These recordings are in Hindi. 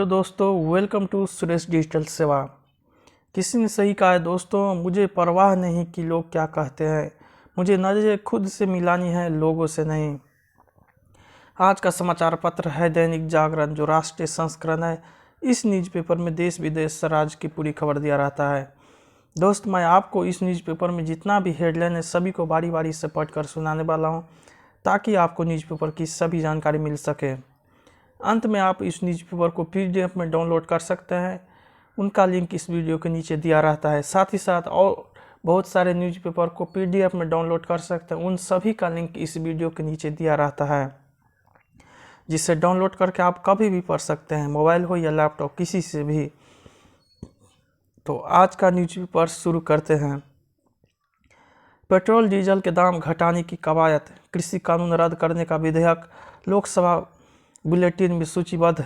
हेलो दोस्तों, वेलकम टू सुरेश डिजिटल सेवा। किसी ने सही कहा है दोस्तों, मुझे परवाह नहीं कि लोग क्या कहते हैं, मुझे नज़रें खुद से मिलानी है, लोगों से नहीं। आज का समाचार पत्र है दैनिक जागरण, जो राष्ट्रीय संस्करण है। इस न्यूज़पेपर में देश विदेश राज्य की पूरी खबर दिया रहता है। दोस्त, मैं आपको इस न्यूज़पेपर में जितना भी हेडलाइन है सभी को बारी बारी से पढ़कर सुनाने वाला हूँ, ताकि आपको न्यूज़पेपर की सभी जानकारी मिल सके। अंत में आप इस न्यूज़पेपर को PDF में डाउनलोड कर सकते हैं। उनका लिंक इस वीडियो के नीचे दिया रहता है। साथ ही साथ और बहुत सारे न्यूज़पेपर को PDF में डाउनलोड कर सकते हैं, उन सभी का लिंक इस वीडियो के नीचे दिया रहता है, जिसे डाउनलोड करके आप कभी भी पढ़ सकते हैं, मोबाइल हो या लैपटॉप, किसी से भी। तो आज का न्यूज़पेपर शुरू करते हैं। पेट्रोल डीजल के दाम घटाने की कवायद, कृषि कानून रद्द करने का विधेयक लोकसभा बुलेटिन में सूचीबद्ध।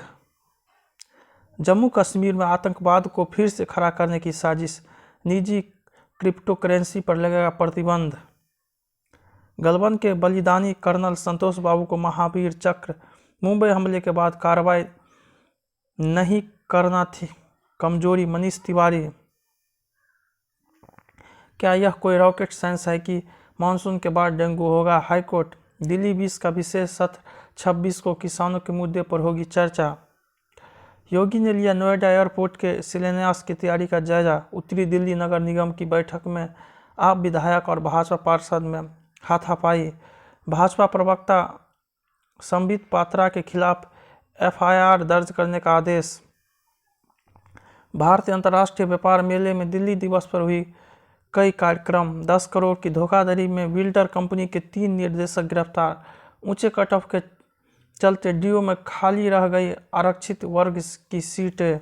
जम्मू कश्मीर में आतंकवाद को फिर से खड़ा करने की साजिश, निजी क्रिप्टो करेंसी पर लगेगा प्रतिबंध। गलवान के बलिदानी कर्नल संतोष बाबू को महावीर चक्र, मुंबई हमले के बाद कार्रवाई नहीं करना थी कमजोरी, मनीष तिवारी। क्या यह कोई रॉकेट साइंस है कि मानसून के बाद डेंगू होगा? हाईकोर्ट। दिल्ली 20 का विशेष सत्र 26 को किसानों के मुद्दे पर होगी चर्चा। योगी ने लिया नोएडा एयरपोर्ट के शिलान्यास की तैयारी का जायजा। उत्तरी दिल्ली नगर निगम की बैठक में आप विधायक और भाजपा पार्षद में हाथापाई। भाजपा प्रवक्ता संबित पात्रा के खिलाफ FIR दर्ज करने का आदेश। भारतीय अंतर्राष्ट्रीय व्यापार मेले में दिल्ली दिवस पर हुई कई कार्यक्रम। 10 करोड़ की धोखाधड़ी में बिल्डर कंपनी के 3 निर्देशक गिरफ्तार। ऊंचे कट ऑफ के चलते DO में खाली रह गई आरक्षित वर्ग की सीटें।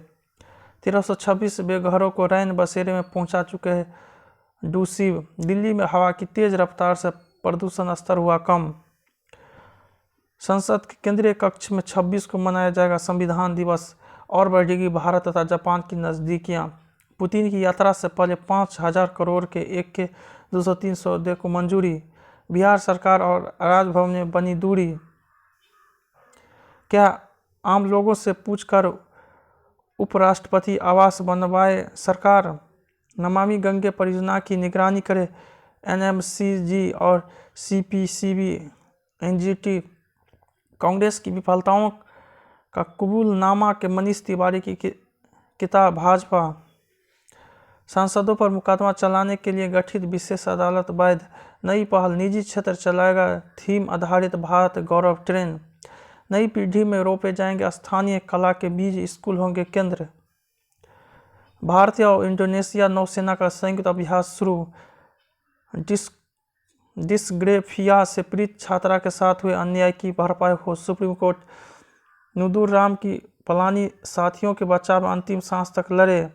1326 बेघरों को रैन बसेरे में पहुंचा चुके हैं डूसिव। दिल्ली में हवा की तेज रफ्तार से प्रदूषण स्तर हुआ कम। संसद के केंद्रीय कक्ष में 26 को मनाया जाएगा संविधान दिवस, और बढ़ेगी भारत तथा जापान की नज़दीकियाँ। पुतिन की यात्रा से पहले 5,000 करोड़ के AK 203 सौदे को मंजूरी। बिहार सरकार और राजभवन में बनी दूरी। क्या आम लोगों से पूछकर उपराष्ट्रपति आवास बनवाए सरकार? नमामि गंगे परियोजना की निगरानी करे NMCG और CPCB NGT। कांग्रेस की विफलताओं का कबूलनामा के मनीष तिवारी की किताब भाजपा। सांसदों पर मुकदमा चलाने के लिए गठित विशेष अदालत वैध। नई पहल, निजी क्षेत्र चलाएगा थीम आधारित भारत गौरव ट्रेन। नई पीढ़ी में रोपे जाएंगे स्थानीय कला के बीज, स्कूल होंगे केंद्र। भारतीय और इंडोनेशिया नौसेना का संयुक्त अभ्यास शुरू। डिस्ग्रेफिया से पीड़ित छात्रा के साथ हुए अन्याय की भरपाई हो सुप्रीम कोर्ट। नुदुर राम की पलानी साथियों के बचाव में अंतिम सांस तक लड़े।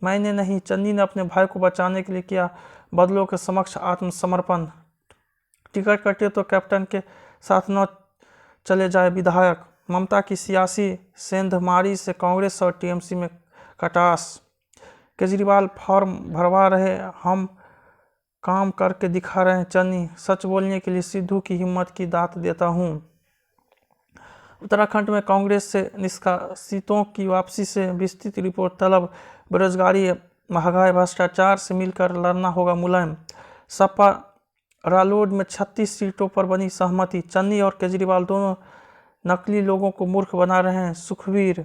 मैंने नहीं, चन्नी ने अपने भाई को बचाने के लिए किया बदलों के समक्ष आत्मसमर्पण। टिकट कटे तो कैप्टन के साथ न चले जाए विधायक। ममता की सियासी सेंधमारी से कांग्रेस और TMC में खटास। केजरीवाल फॉर्म भरवा रहे, हम काम करके दिखा रहे हैं चन्नी। सच बोलने के लिए सिद्धू की हिम्मत की दात देता हूं। उत्तराखंड में कांग्रेस से निष्कासितों की वापसी से विस्तृत रिपोर्ट तलब। बेरोजगारी, महंगाई, भ्रष्टाचार से मिलकर लड़ना होगा मुलायम। सपा रालोद में 36 सीटों पर बनी सहमति। चन्नी और केजरीवाल दोनों नकली लोगों को मूर्ख बना रहे हैं सुखबीर।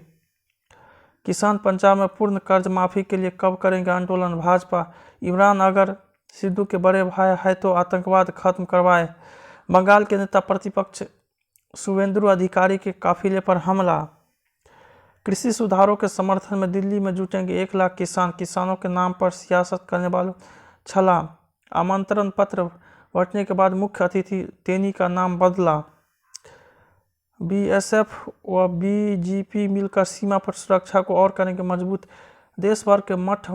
किसान पंजाब में पूर्ण कर्ज माफी के लिए कब करेंगे आंदोलन? भाजपा। इमरान अगर सिद्धू के बड़े भाई है तो आतंकवाद खत्म करवाए। बंगाल के नेता प्रतिपक्ष शुभेंदु अधिकारी के काफिले पर हमला। कृषि सुधारों के समर्थन में दिल्ली में जुटेंगे 1 लाख किसान। किसानों के नाम पर सियासत करने वालों छला। आमंत्रण पत्र बंटने के बाद मुख्य अतिथि तेनी का नाम बदला। BSF व BGP मिलकर सीमा पर सुरक्षा को और करेंगे मजबूत। देश भर के मठ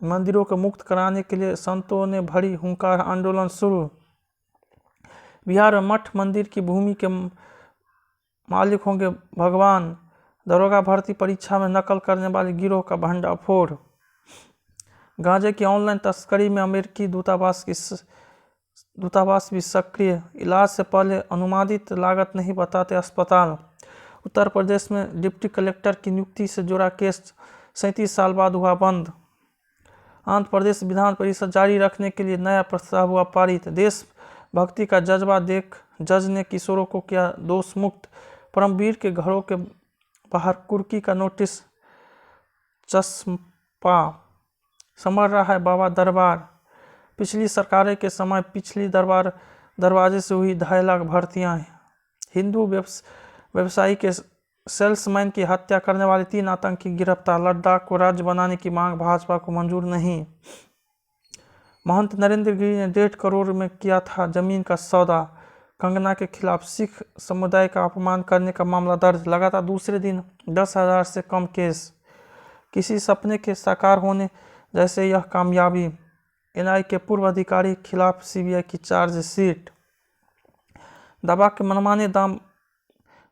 मंदिरों को मुक्त कराने के लिए संतों ने भरी हुंकार, आंदोलन शुरू। बिहार में मठ मंदिर की भूमि के मालिक होंगे भगवान। दरोगा भर्ती परीक्षा में नकल करने वाले गिरोह का भंडाफोड़। गांजे की ऑनलाइन तस्करी में अमेरिकी दूतावास की दूतावास भी सक्रिय, इलाज से पहले अनुमानित लागत नहीं बताते अस्पताल। उत्तर प्रदेश में डिप्टी कलेक्टर की नियुक्ति से जुड़ा केस 37 साल बाद हुआ बंद। आंध्र प्रदेश विधान परिषद जारी रखने के लिए नया प्रस्ताव हुआ पारित। देशभक्ति का जज्बा देख जज ने किशोरों को किया दोष मुक्त। परमवीर के घरों के बाहर कुर्की का नोटिस। चस्पा समर रहा है बाबा दरबार। पिछली सरकारें के समय पिछली दरवाजे से हुई 2.5 लाख भर्तियां। हिंदू व्यवसायी के सेल्समैन की हत्या करने वाले 3 आतंकी गिरफ्तार। लद्दाख को राज्य बनाने की मांग भाजपा को मंजूर नहीं। महंत नरेंद्र गिरी ने 1.5 करोड़ में किया था जमीन का सौदा। कंगना के खिलाफ सिख समुदाय का अपमान करने का मामला दर्ज। लगातार दूसरे दिन 10,000 से कम केस। किसी सपने के साकार होने जैसे यह कामयाबी। एनआईए के पूर्व अधिकारी खिलाफ सीबीआई की चार्जशीट। दवा के मनमाने दाम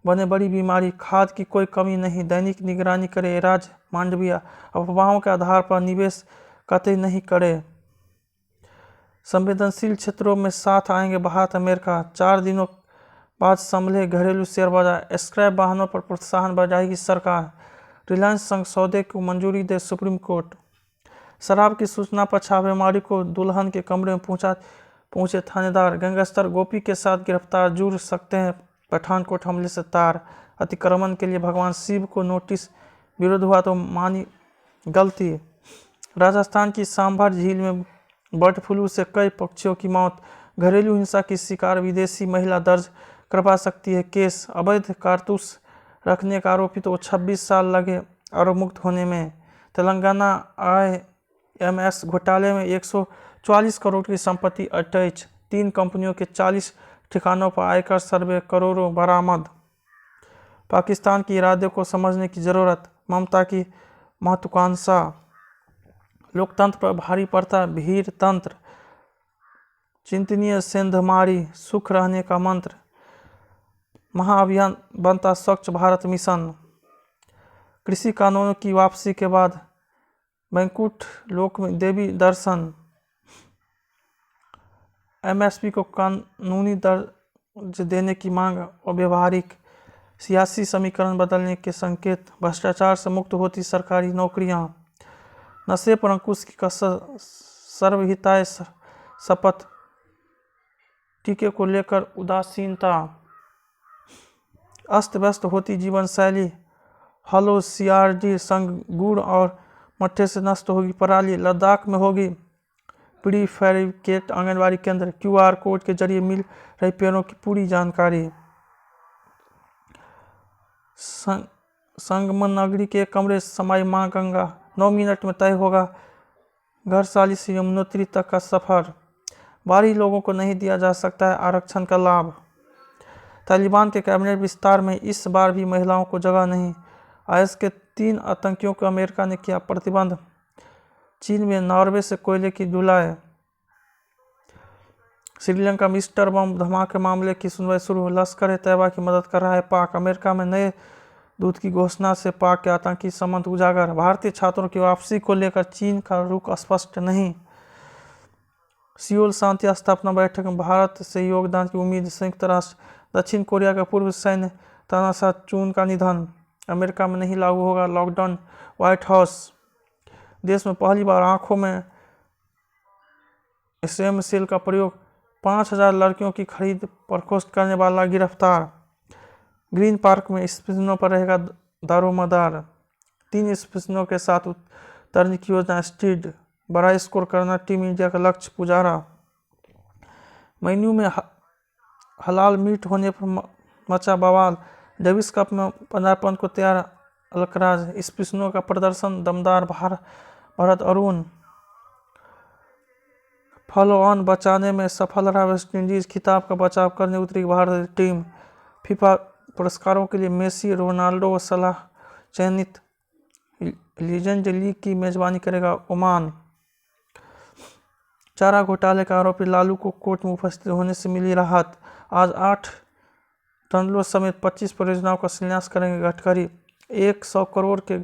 बने बड़ी बीमारी। खाद की कोई कमी नहीं, दैनिक निगरानी करे राज मांडविया। अफवाहों के आधार पर निवेश कतई नहीं करे। संवेदनशील क्षेत्रों में साथ आएंगे भारत अमेरिका। 4 दिनों बाद संभले घरेलू शेयर बाजार। स्क्रैप वाहनों पर प्रोत्साहन बढ़ाएगी सरकार। रिलायंस संग सौदे को मंजूरी दे सुप्रीम कोर्ट। शराब की सूचना पर छापेमारी को दुल्हन के कमरे में पहुंचे थानेदार। गैंगस्टर गोपी के साथ गिरफ्तार, जुड़ सकते हैं पठानकोट हमले से तार। अतिक्रमण के लिए भगवान शिव को नोटिस, विरोध हुआ तो मानी गलती। राजस्थान की सांभर झील में बर्ड फ्लू से कई पक्षियों की मौत। घरेलू हिंसा की शिकार विदेशी महिला दर्ज करवा सकती है केस। अवैध कारतूस रखने का आरोपी तो 26 साल लगे आरोप मुक्त होने में। तेलंगाना IMS घोटाले में 144 करोड़ की संपत्ति अटैच। 3 कंपनियों के 40 ठिकानों पर आयकर सर्वे, करोड़ों बरामद। पाकिस्तान के इरादे को समझने की जरूरत, ममता की महत्वाकांक्षा। लोकतंत्र पर भारी पड़ता भीड़ तंत्र। चिंतनीय सेंधमारी, सुख रहने का मंत्र। महाअभियान बनता स्वच्छ भारत मिशन। कृषि कानूनों की वापसी के बाद वैकुंठ लोक में देवी दर्शन। MSP को कानूनी दर्ज देने की मांग अव्यवहारिक। सियासी समीकरण बदलने के संकेत। भ्रष्टाचार से मुक्त होती सरकारी नौकरियां। नशे पर अंकुश की कसर, सर्वहिताय शपथ। टीके को लेकर उदासीनता। अस्त व्यस्त होती जीवन शैली। हलो CRD संग गुड़ और मट्ठे से नष्ट होगी पराली। लद्दाख में होगी प्रीफैब्रिकेट आंगनबाड़ी केंद्र। QR कोड के जरिए मिल रही पेड़ों की पूरी जानकारी। संगम नगरी के कमरे समाई मां गंगा। 9 मिनट में तय होगा घरसाली से यमुनोत्री तक का सफर। बाहरी लोगों को नहीं दिया जा सकता है आरक्षण का लाभ। तालिबान के कैबिनेट विस्तार में इस बार भी महिलाओं को जगह नहीं। IS के 3 आतंकियों को अमेरिका ने किया प्रतिबंध। चीन में नॉर्वे से कोयले की ढुलाई। श्रीलंका में ईस्टर बम धमाके मामले की सुनवाई शुरू। लश्कर तैयबा की मदद कर रहा है पाक। अमेरिका में नए दूत की घोषणा से पाक के आतंकी संबंध उजागर। भारतीय छात्रों की वापसी को लेकर चीन का रुख स्पष्ट नहीं। सियोल शांति स्थापना बैठक में भारत से योगदान की उम्मीद। संयुक्त राष्ट्र। दक्षिण कोरिया का पूर्व सैन्य तानाशाह चून का निधन। अमेरिका में नहीं लागू होगा लॉकडाउन। White house. देश में पहली बार आंखों में स्टेम सेल का प्रयोग। 5,000 लड़कियों की खरीद प्रकोष्ठ करने वाला गिरफ्तार। ग्रीन पार्क में स्पिनों पर रहेगा दारोमदार। 3 स्पिनों के साथ उतरने की योजना। स्टीड बड़ा स्कोर करना टीम इंडिया का लक्ष्य। पुजारा। मेन्यू में हलाल मीट होने पर मचा बवाल। डेविस कप में पदार्पण को तैयार अलकराज। स्पिनरों का प्रदर्शन दमदार। भारत अरुण। फॉलो ऑन बचाने में सफल रहा वेस्टइंडीज। खिताब का बचाव करने उतरी भारतीय टीम। फीफा पुरस्कारों के लिए मेसी, रोनाल्डो सलाह चयनित। लीजेंड लीग की मेजबानी करेगा ओमान। चारा घोटाले का आरोपी लालू को कोर्ट में उपस्थित होने से मिली राहत। आज 8 टनलों समेत 25 परियोजनाओं का शिलान्यास करेंगे गडकरी। 100 करोड़ के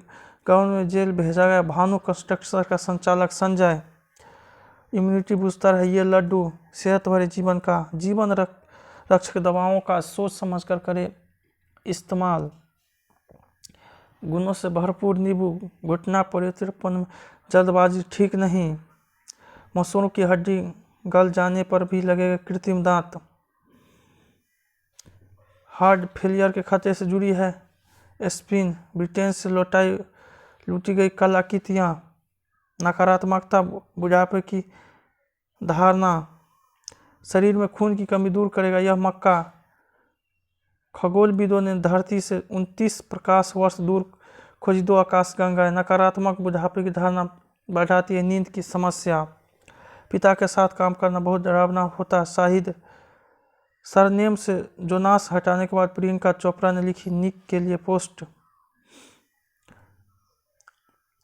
गबन में जेल भेजा गया भानु कंस्ट्रक्शन का संचालक संजय। इम्यूनिटी बूस्टर है ये लड्डू। सेहत भरे जीवन का जीवन रक्षक दवाओं का सोच समझकर करें इस्तेमाल। गुणों से भरपूर नींबू, घुटना परेतरपन में जल्दबाजी ठीक नहीं। मसूरों की हड्डी गल जाने पर भी लगेगा कृत्रिम दांत। हार्ट फेलियर के खतरे से जुड़ी है एस्पिरिन। ब्रिटेन से लूटी गई कलाकृतियाँ। नकारात्मकता, बुढ़ापे की धारणा, शरीर में खून की कमी दूर करेगा यह मक्का। खगोलविदों ने धरती से 29 प्रकाश वर्ष दूर खोजी 2 आकाशगंगाएं। नकारात्मक बुढ़ापे की धारणा बढ़ाती है नींद की समस्या। पिता के साथ काम करना बहुत डरावना होता है। शाहिद सरनेम से जोनास हटाने के बाद प्रियंका चोपड़ा ने लिखी निक के लिए पोस्ट।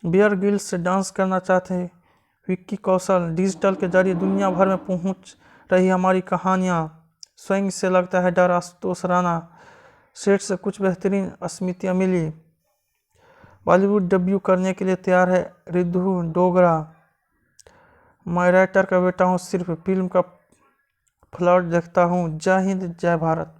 बियर ग्रिल्स से डांस करना चाहते हैं विक्की कौशल। डिजिटल के जरिए दुनिया भर में पहुंच रही हमारी कहानियां। स्वयं से लगता है डर, आशुतोष राणा। सेट से कुछ बेहतरीन स्मृतियां मिली। बॉलीवुड डेब्यू करने के लिए तैयार है रिद्धू डोगरा। मैं राइटर का बेटा हूँ, सिर्फ फिल्म का फ्लॉट देखता हूँ। जय हिंद, जय भारत।